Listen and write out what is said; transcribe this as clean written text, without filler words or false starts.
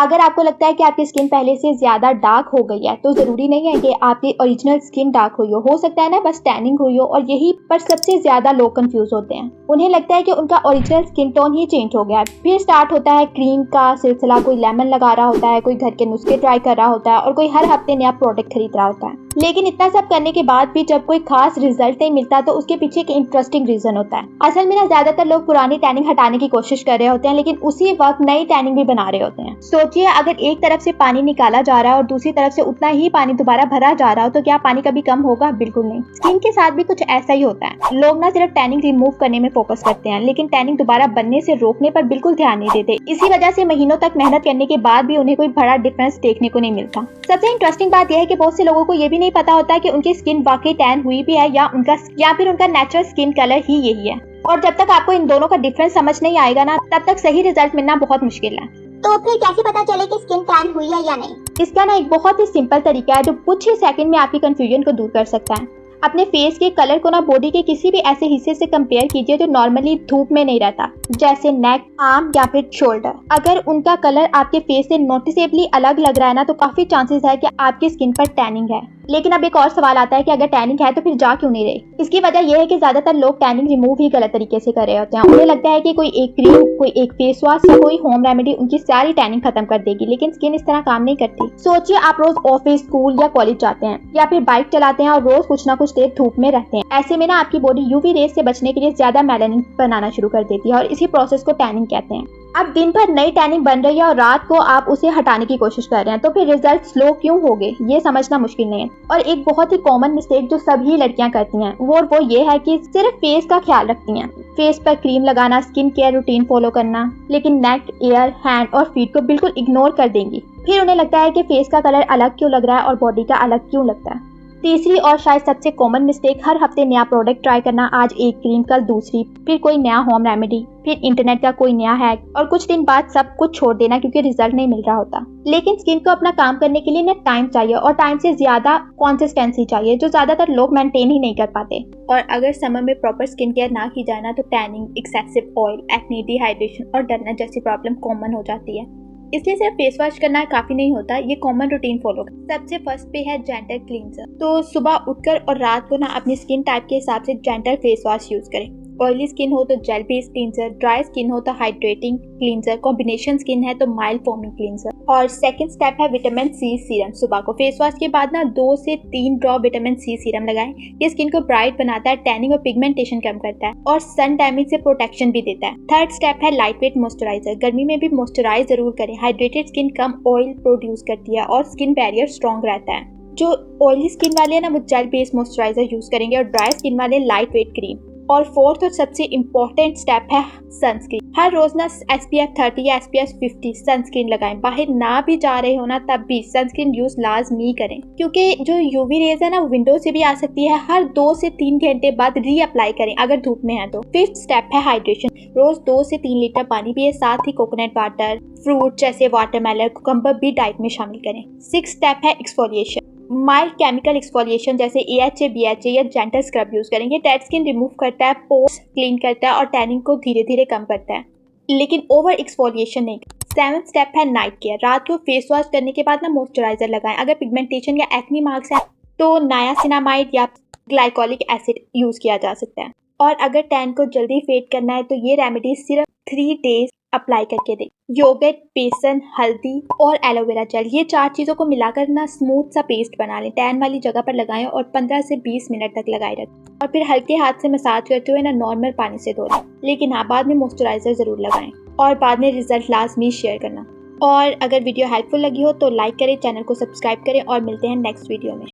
अगर आपको लगता है कि आपकी स्किन पहले से ज़्यादा डार्क हो गई है तो ज़रूरी नहीं है कि आपकी ओरिजिनल स्किन डार्क हुई हो सकता है ना बस टैनिंग हुई हो। और यही पर सबसे ज़्यादा लोग कंफ्यूज होते हैं, उन्हें लगता है कि उनका ओरिजिनल स्किन टोन ही चेंज हो गया है। फिर स्टार्ट होता है क्रीम का सिलसिला, कोई लेमन लगा रहा होता है, कोई घर के नुस्खे ट्राई कर रहा होता है और कोई हर हफ्ते नया प्रोडक्ट खरीद रहा होता है। लेकिन इतना सब करने के बाद भी जब कोई खास रिजल्ट नहीं मिलता तो उसके पीछे एक इंटरेस्टिंग रीजन होता है। असल में ना ज्यादातर लोग पुरानी टैनिंग हटाने की कोशिश कर रहे होते हैं लेकिन उसी वक्त नई टैनिंग भी बना रहे होते हैं। सोचिए, अगर एक तरफ से पानी निकाला जा रहा है और दूसरी तरफ से उतना ही पानी दोबारा भरा जा रहा हो तो क्या पानी कभी कम होगा? बिल्कुल नहीं। स्किन के साथ भी कुछ ऐसा ही होता है। लोग ना सिर्फ टैनिंग रिमूव करने में फोकस करते हैं लेकिन टैनिंग दोबारा बनने से रोकने पर बिल्कुल ध्यान नहीं देते। इसी वजह से महीनों तक मेहनत करने के बाद भी उन्हें कोई बड़ा डिफरेंस देखने को नहीं मिलता। सबसे इंटरेस्टिंग बात यह है कि बहुत से लोगों को ये भी नहीं पता होता है कि उनकी स्किन वाकई टैन हुई भी है या फिर उनका नेचुरल स्किन कलर ही यही है। और जब तक आपको इन दोनों का डिफरेंस समझ नहीं आएगा ना तब तक सही रिजल्ट मिलना बहुत मुश्किल है। तो फिर कैसे पता चले कि स्किन टैन हुई है या नहीं? इसका ना एक बहुत ही सिंपल तरीका है जो कुछ ही सेकंड में आपकी कंफ्यूजन को दूर कर सकता है। अपने फेस के कलर को ना बॉडी के किसी भी ऐसे हिस्से से कंपेयर कीजिए जो नॉर्मली धूप में नहीं रहता, जैसे नेक, आर्म या फिर शोल्डर। अगर उनका कलर आपके फेस से नोटिसेबली अलग लग रहा है ना तो काफी चांसेस है कि आपकी स्किन पर टैनिंग है। लेकिन अब एक और सवाल आता है कि अगर टैनिंग है तो फिर जा क्यों नहीं रही? इसकी वजह यह है कि ज्यादातर लोग टैनिंग रिमूव ही गलत तरीके से कर रहे होते हैं। उन्हें लगता है कि कोई एक क्रीम, कोई एक फेस वॉश या कोई होम रेमेडी उनकी सारी टैनिंग खत्म कर देगी, लेकिन स्किन इस तरह काम नहीं करती। सोचिए, आप रोज ऑफिस, स्कूल या कॉलेज जाते हैं या फिर बाइक चलाते हैं और रोज कुछ ना कुछ देर धूप में रहते हैं। ऐसे में ना आपकी बॉडी यूवी रेस से बचने के लिए ज्यादा मेलानिन बनाना शुरू कर देती है और इसी प्रोसेस को टैनिंग कहते हैं। अब दिन भर नई टैनिंग बन रही है और रात को आप उसे हटाने की कोशिश कर रहे हैं तो फिर रिजल्ट स्लो क्यों होंगे ये समझना मुश्किल नहीं है। और एक बहुत ही कॉमन मिस्टेक जो सभी लड़कियां करती हैं वो ये है कि सिर्फ फेस का ख्याल रखती हैं, फेस पर क्रीम लगाना, स्किन केयर रूटीन फॉलो करना, लेकिन नेक, ईयर, हैंड और फीट को बिल्कुल इग्नोर कर देंगी। फिर उन्हें लगता है कि फेस का कलर अलग क्यों लग रहा है और बॉडी का अलग क्यों लगता है। तीसरी और शायद सबसे कॉमन मिस्टेक, हर हफ्ते नया प्रोडक्ट ट्राई करना, आज एक क्रीम कल दूसरी, फिर कोई नया होम रेमेडी, फिर इंटरनेट का कोई नया हैक और कुछ दिन बाद सब कुछ छोड़ देना क्योंकि रिजल्ट नहीं मिल रहा होता। लेकिन स्किन को अपना काम करने के लिए ना टाइम चाहिए और टाइम से ज्यादा कंसिस्टेंसी चाहिए जो ज्यादातर लोग मेंटेन ही नहीं कर पाते। और अगर समर में प्रॉपर स्किन केयर ना की जाए ना तो tanning, excessive oil, acne, dehydration और डलनेस जैसी प्रॉब्लम कॉमन हो जाती है। इसलिए सिर्फ फेस वॉश करना काफी नहीं होता, ये कॉमन रूटीन फॉलो कर। सबसे फर्स्ट पे है जेंटल क्लींजर। तो सुबह उठकर और रात को ना अपनी स्किन टाइप के हिसाब से जेंटल फेस वॉश यूज करें। ऑयली स्किन हो तो gel based cleanser, dry skin हो तो हाइड्रेटिंग क्लींजर, कॉम्बिनेशन स्किन है तो माइल्ड फोमिंग क्लींजर। और सेकंड स्टेप है विटामिन सी सीरम। सुबह को फेस वॉश के बाद ना 2 से 3 ड्रॉप विटामिन सी सीरम लगाएं। ये स्किन को ब्राइट बनाता है, टैनिंग और पिगमेंटेशन कम करता है और सन डैमेज से प्रोटेक्शन भी देता है। थर्ड स्टेप है लाइट वेट मॉइस्चराइजर। गर्मी में भी मॉइस्चराइज जरूर करें। हाइड्रेटेड स्किन कम ऑयल प्रोड्यूस करती है और स्किन बैरियर स्ट्रॉन्ग रहता है। जो ऑयली स्किन वाले हैं ना वो जेल बेस्ड मॉइस्चराइजर यूज करेंगे और ड्राई स्किन वाले लाइट वेट क्रीम। और फोर्थ और सबसे इम्पोर्टेंट स्टेप है सनस्क्रीन। हर रोज ना SPF 30 या SPF 50 सनस्क्रीन लगाएं। बाहर ना भी जा रहे हो ना तब भी सनस्क्रीन यूज लाजमी करें क्योंकि जो यूवी रेज है ना विंडो से भी आ सकती है। हर 2 से 3 घंटे बाद री अप्लाई करें अगर धूप में है तो। फिफ्थ स्टेप है हाइड्रेशन। रोज 2 से 3 लीटर पानी पिए, साथ ही कोकोनट वाटर, फ्रूट जैसे वाटरमेलन, कुकुम्बर भी डाइट में शामिल करें। सिक्स्थ स्टेप है एक्सफोलिएशन। माइल्ड केमिकल एक्सफोलिएशन जैसे AHA, BHA या जेंटल स्क्रब यूज करेंगे। डेड स्किन रिमूव करता है, पोर्स क्लीन करता है और टैनिंग को धीरे धीरे कम करता है, लेकिन ओवर एक्सफोलिएशन नहीं। सेवंथ स्टेप है नाइट केयर। रात को फेस वॉश करने के बाद ना मॉइस्चराइजर लगाएं। अगर पिगमेंटेशन या एक्ने मार्क्स है तो नायासिनामाइड या ग्लाइकोलिक एसिड यूज किया जा सकता है। और अगर टैन को जल्दी फेड करना है तो ये रेमेडी सिर्फ 3 डेज अप्लाई करके दे। योगर्ट, बेसन, हल्दी और एलोवेरा जेल, ये 4 चीज़ों को मिलाकर ना स्मूथ सा पेस्ट बना लें। टैन वाली जगह पर लगाएं और 15 से 20 मिनट तक लगाए रखें और फिर हल्के हाथ से मसाज करते हुए ना नॉर्मल पानी से धो लें। लेकिन हाँ, बाद में मॉइस्चराइजर जरूर लगाएं और बाद में रिजल्ट लाजमी शेयर करना। और अगर वीडियो हेल्पफुल लगी हो तो लाइक करें, चैनल को सब्सक्राइब करें और मिलते हैं नेक्स्ट वीडियो में।